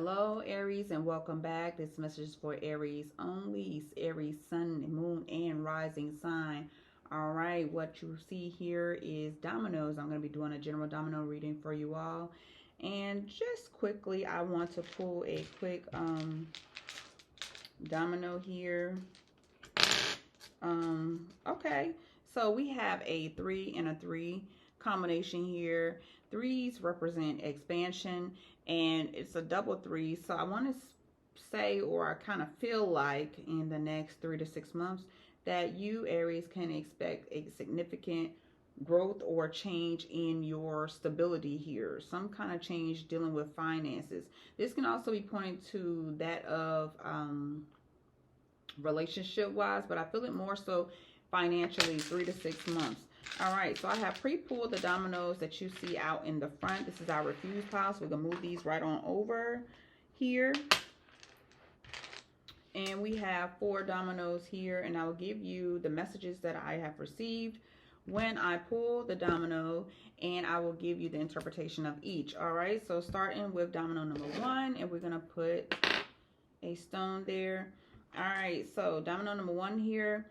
Hello, Aries, and welcome back. This message is for Aries only. Aries, sun, moon, and rising sign. All right, what you see here is dominoes. I'm going to be doing a general domino reading for you all. And just quickly, I want to pull a quick domino here. Okay, so we have a 3 and a 3 combination here. Threes represent expansion, and it's a double 3. So I want to say, or I kind of feel like in the next 3 to 6 months that you, Aries, can expect a significant growth or change in your stability here. Some kind of change dealing with finances. This can also be pointing to that of relationship wise, but I feel it more so financially, 3 to 6 months. All right, so I have pre-pulled the dominoes that you see out in the front. This is our refuse pile, so we're gonna move these right on over here. And we have 4 dominoes here, and I will give you the messages that I have received when I pull the domino, and I will give you the interpretation of each. All right, so starting with domino number 1, and we're gonna put a stone there. All right, so domino number 1 here.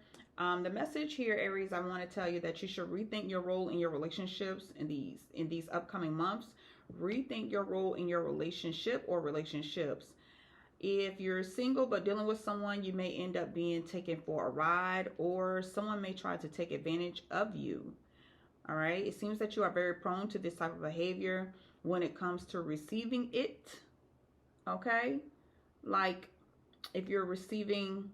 The message here, Aries, I want to tell you that you should rethink your role in your relationships in these upcoming months. Rethink your role in your relationship or relationships. If you're single but dealing with someone, you may end up being taken for a ride, or someone may try to take advantage of you. All right, it seems that you are very prone to this type of behavior when it comes to receiving it. Okay, like if you're receiving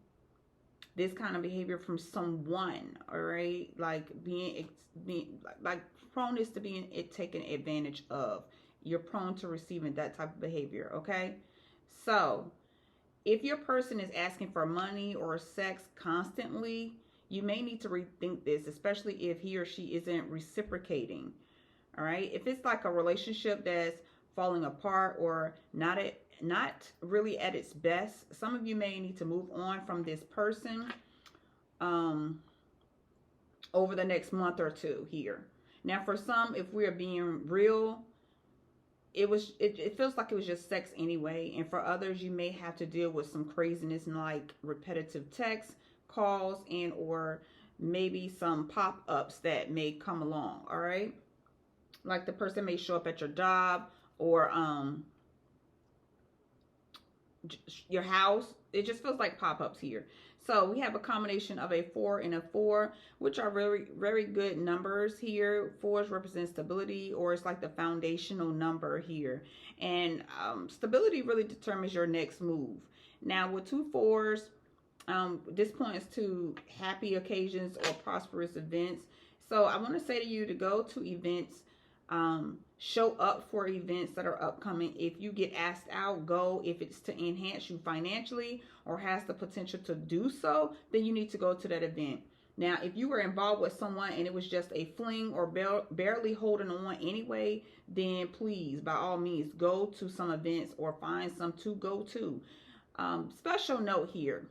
this kind of behavior from someone, all right, like being like proneness to being taken advantage of. You're prone to receiving that type of behavior. Okay, so if your person is asking for money or sex constantly, you may need to rethink this, especially if he or she isn't reciprocating. All right, if it's like a relationship that's falling apart or not really at its best, some of you may need to move on from this person over the next month or two here. Now, for some, if we're being real, it feels like it was just sex anyway. And for others, you may have to deal with some craziness like repetitive texts, calls, and or maybe some pop-ups that may come along. All right, like the person may show up at your job or your house. It just feels like pop-ups here. So we have a combination of a 4 and a 4, which are very, very good numbers here. 4s represent stability, or it's like the foundational number here. And stability really determines your next move. Now with 2 4s, this points to happy occasions or prosperous events. So I want to say to you to go to events, show up for events that are upcoming. If you get asked out, go. If it's to enhance you financially or has the potential to do so, then you need to go to that event. Now, if you were involved with someone and it was just a fling or barely holding on anyway, then please, by all means, go to some events or find some to go to. Special note here.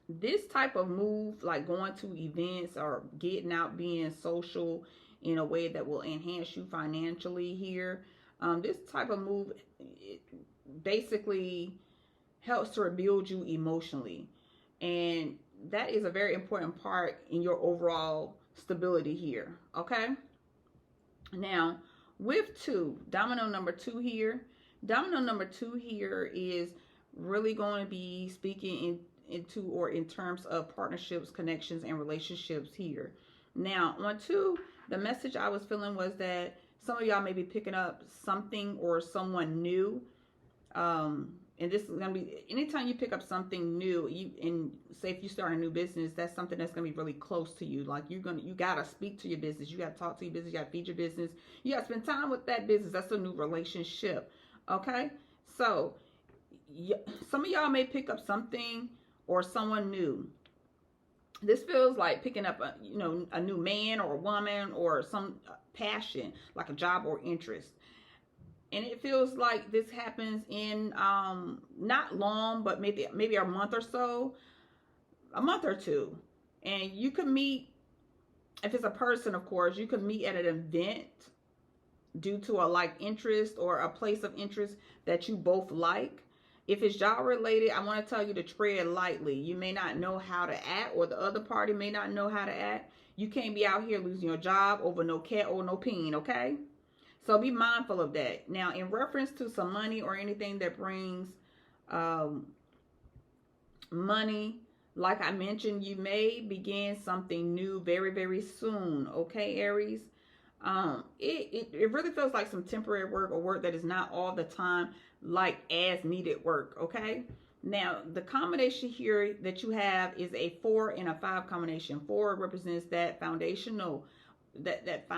This type of move, like going to events or getting out, being social in a way that will enhance you financially here, this type of move basically helps to rebuild you emotionally, and that is a very important part in your overall stability here. Okay, now with 2, domino number 2 here, domino number 2 here is really going to be speaking into or in terms of partnerships, connections, and relationships here. Now on 2, the message I was feeling was that some of y'all may be picking up something or someone new. And this is going to be, anytime you pick up something new, and say if you start a new business, that's something that's going to be really close to you. Like you got to speak to your business. You got to talk to your business. You got to feed your business. You got to spend time with that business. That's a new relationship. Okay. So some of y'all may pick up something or someone new. This feels like picking up a new man or a woman or some passion, like a job or interest. And it feels like this happens in not long, but maybe a month or so, a month or two. And you can meet, if it's a person, of course, you can meet at an event due to a like interest or a place of interest that you both like. If it's job related, I want to tell you to tread lightly. You may not know how to act, or the other party may not know how to act. You can't be out here losing your job over no cat or no peen, okay? So be mindful of that. Now, in reference to some money or anything that brings um, money, like I mentioned, you may begin something new very, very soon, okay, Aries? It really feels like some temporary work or work that is not all the time, like as needed work, okay? Now, the combination here that you have is a 4 and a 5 combination. 4 represents that foundational, that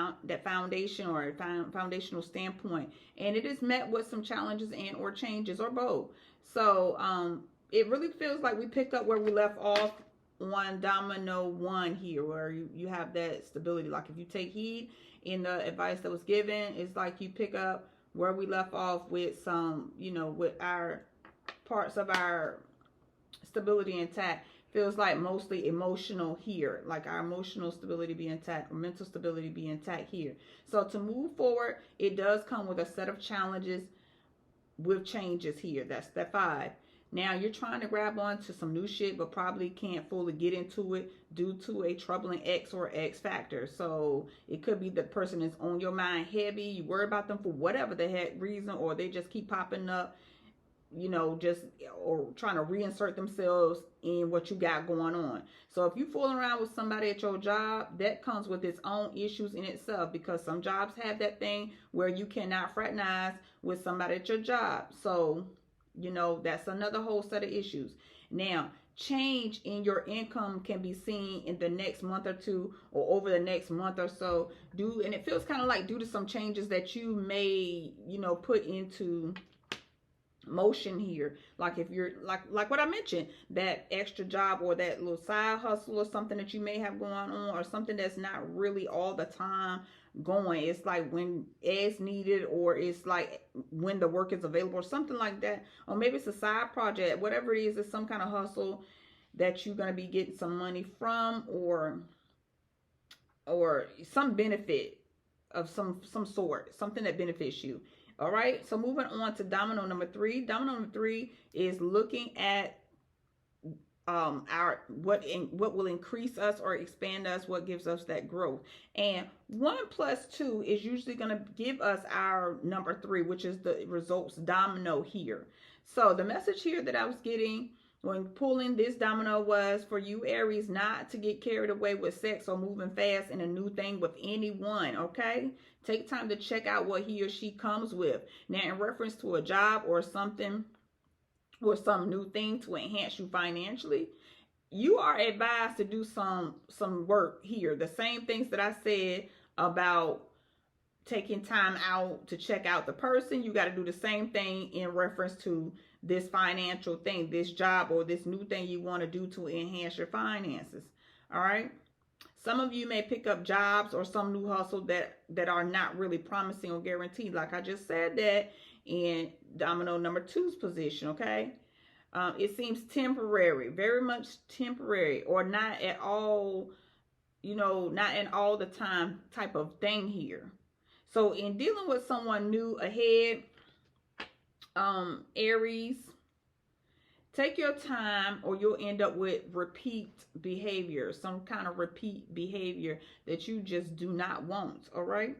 foundation or foundational standpoint, and it is met with some challenges and or changes or both. So it really feels like we picked up where we left off on domino 1 here, where you have that stability. Like if you take heed in the advice that was given, it's like you pick up where we left off with some, you know, with our parts of our stability intact. Feels like mostly emotional here, like our emotional stability be intact, or mental stability be intact here. So to move forward, it does come with a set of challenges with changes here. That's that 5. Now you're trying to grab on to some new shit, but probably can't fully get into it due to a troubling X or X factor. So it could be the person is on your mind heavy. You worry about them for whatever the heck reason, or they just keep popping up, you know, just or trying to reinsert themselves in what you got going on. So if you fooling around with somebody at your job, that comes with its own issues in itself, because some jobs have that thing where you cannot fraternize with somebody at your job. So you know, that's another whole set of issues. Now, change in your income can be seen in the next month or two, or over the next month or so. And it feels kind of like due to some changes that you may, you know, put into motion here. Like if you're like what I mentioned, that extra job or that little side hustle or something that you may have going on, or something that's not really all the time going. It's like when as needed, or it's like when the work is available, or something like that. Or maybe it's a side project, whatever it is. It's some kind of hustle that you're going to be getting some money from, or some benefit of some sort, something that benefits you. All right, so moving on to domino number 3. Domino number 3 is looking at our what will increase us or expand us, what gives us that growth. And 1 plus 2 is usually going to give us our number 3, which is the results domino here. So the message here that I was getting when pulling this domino was for you, Aries, not to get carried away with sex or moving fast in a new thing with anyone, okay? Take time to check out what he or she comes with. Now, in reference to a job or something, or some new thing to enhance you financially, you are advised to do some work here. The same things that I said about taking time out to check out the person, you got to do the same thing in reference to this financial thing, this job, or this new thing you want to do to enhance your finances. All right. Some of you may pick up jobs or some new hustle that are not really promising or guaranteed. Like I just said that in domino number 2's position, okay? It seems temporary, very much temporary, or not at all, you know, not an all the time type of thing here. So in dealing with someone new ahead, Aries, take your time, or you'll end up with repeat behavior, some kind of repeat behavior that you just do not want, all right?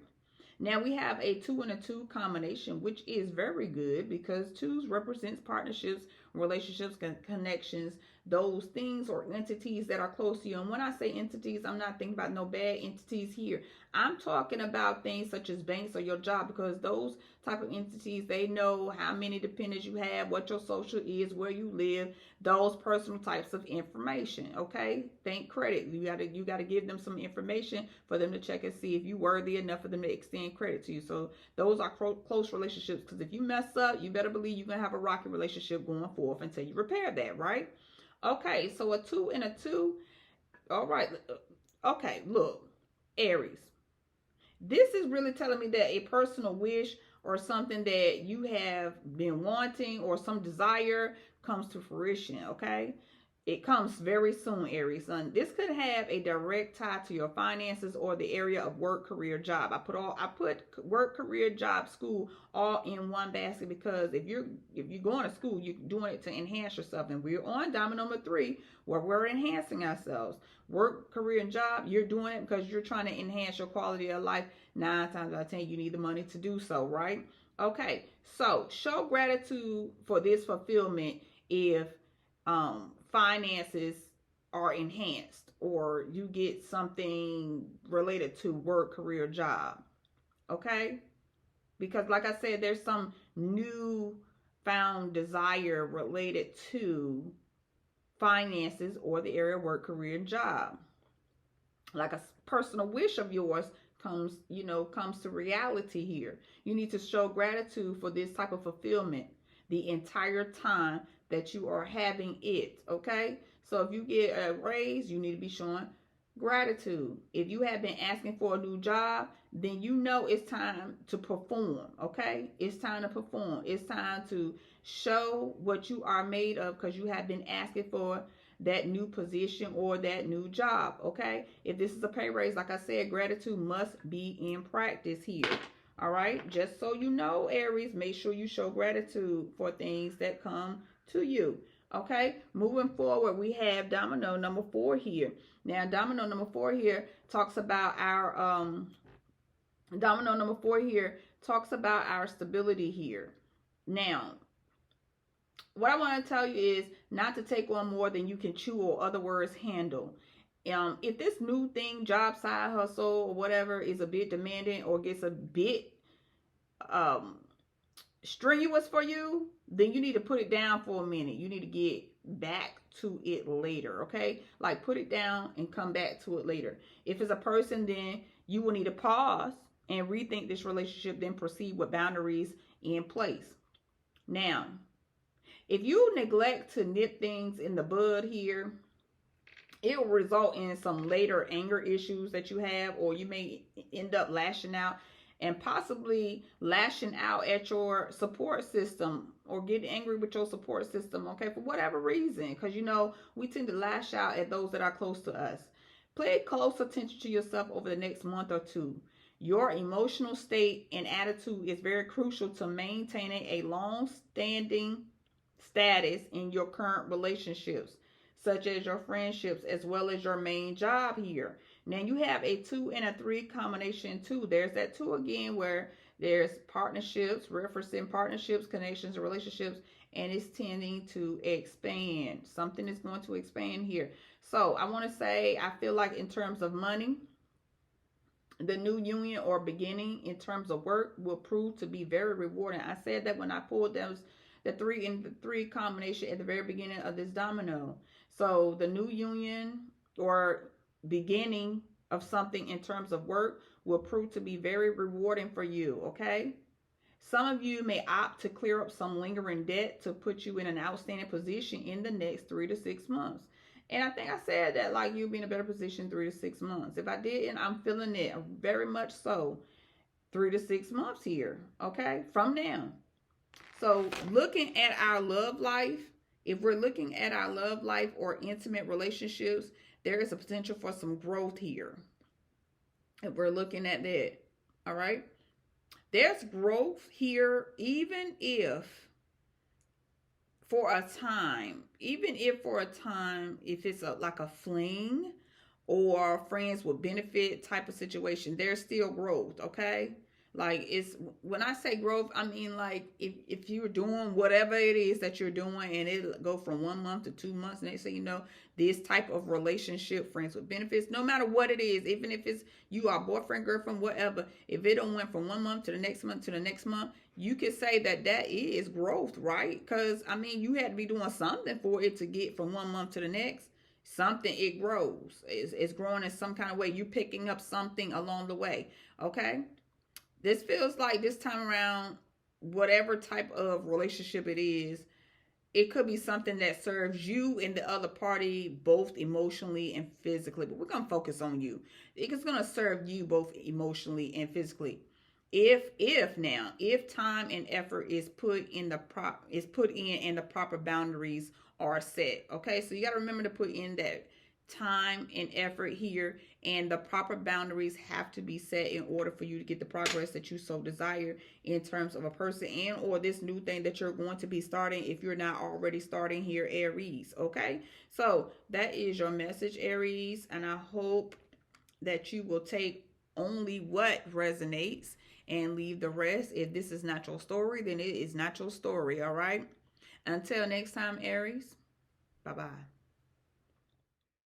Now we have a 2 and a 2 combination, which is very good because 2s represents partnerships, relationships, connections, those things or entities that are close to you. And when I say entities, I'm not thinking about no bad entities here. I'm talking about things such as banks or your job, because those type of entities, they know how many dependents you have, what your social is, where you live, those personal types of information. Okay, think credit. You gotta give them some information for them to check and see if you're worthy enough for them to extend credit to you. So those are close relationships, because if you mess up, you better believe you're gonna have a rocky relationship going forth until you repair that, right? Okay, so a 2 and a 2. All right. Okay, look, Aries. This is really telling me that a personal wish or something that you have been wanting or some desire comes to fruition, okay? It comes very soon, Aries. Son, this could have a direct tie to your finances or the area of work, career, job. I put work, career, job, school all in one basket because if you're going to school, you're doing it to enhance yourself. And we're on domino number 3 where we're enhancing ourselves. Work, career, and job, you're doing it because you're trying to enhance your quality of life. 9 times out of 10, you need the money to do so, right? Okay, so show gratitude for this fulfillment if finances are enhanced or you get something related to work, career, job. Okay? Because like I said, there's some new found desire related to finances or the area of work, career, and job. Like a personal wish of yours comes to reality here. You need to show gratitude for this type of fulfillment the entire time that you are having it. Okay, so if you get a raise, you need to be showing gratitude. If you have been asking for a new job, then you know it's time to perform. Okay, it's time to perform. It's time to show what you are made of because you have been asking for that new position or that new job. Okay, if this is a pay raise, like I said, gratitude must be in practice here. All right, just so you know, Aries, make sure you show gratitude for things that come to you. Okay, moving forward, we have domino number 4 here. Now, domino number 4 here talks about our stability here. Now, what I want to tell you is not to take on more than you can chew, or other words, handle. If this new thing, job, side hustle, or whatever, is a bit demanding or gets a bit strenuous for you, then you need to put it down for a minute. You need to get back to it later, okay? Like put it down and come back to it later. If it's a person, then you will need to pause and rethink this relationship, then proceed with boundaries in place. Now, if you neglect to nip things in the bud here, it will result in some later anger issues that you have, or you may end up lashing out and possibly lashing out at your support system or getting angry with your support system, okay, for whatever reason, because we tend to lash out at those that are close to us. Pay close attention to yourself over the next month or two. Your emotional state and attitude is very crucial to maintaining a long-standing status in your current relationships, such as your friendships, as well as your main job here. Now you have a 2 and a 3 combination too. There's that 2 again where there's partnerships, referencing partnerships, connections, and relationships, and it's tending to expand. Something is going to expand here. So I want to say, I feel like in terms of money, the new union or beginning in terms of work will prove to be very rewarding. I said that when I pulled those the 3 and the 3 combination at the very beginning of this domino. So the new union or beginning of something in terms of work will prove to be very rewarding for you, okay? Some of you may opt to clear up some lingering debt to put you in an outstanding position in the next 3 to 6 months. And I think I said that, like, you'll be in a better position 3 to 6 months. If I didn't, I'm feeling it very much so. 3 to 6 months here, okay, from now. So looking at our love life, if we're looking at our love life or intimate relationships, there is a potential for some growth here. If we're looking at that, all right? There's growth here, even if for a time, if it's like a fling or friends with benefit type of situation, there's still growth, okay? Like, it's, when I say growth, I mean like if you're doing whatever it is that you're doing and it go from 1 month to 2 months, and they say, this type of relationship, friends with benefits, no matter what it is, even if it's you are boyfriend, girlfriend, whatever, if it don't went from 1 month to the next month to the next month, you could say that is growth, right? Because I mean, you had to be doing something for it to get from 1 month to the next. Something, it grows. It's growing in some kind of way. You're picking up something along the way, okay? This feels like this time around, whatever type of relationship it is, it could be something that serves you and the other party both emotionally and physically. But we're going to focus on you. It's going to serve you both emotionally and physically. If time and effort is put in and the proper boundaries are set. Okay, so you got to remember to put in that time and effort here, and the proper boundaries have to be set in order for you to get the progress that you so desire in terms of a person and or this new thing that you're going to be starting if you're not already starting here, Aries. Okay, so that is your message, Aries, and I hope that you will take only what resonates and leave the rest. If this is not your story, then it is not your story. All right, until next time, Aries. Bye bye.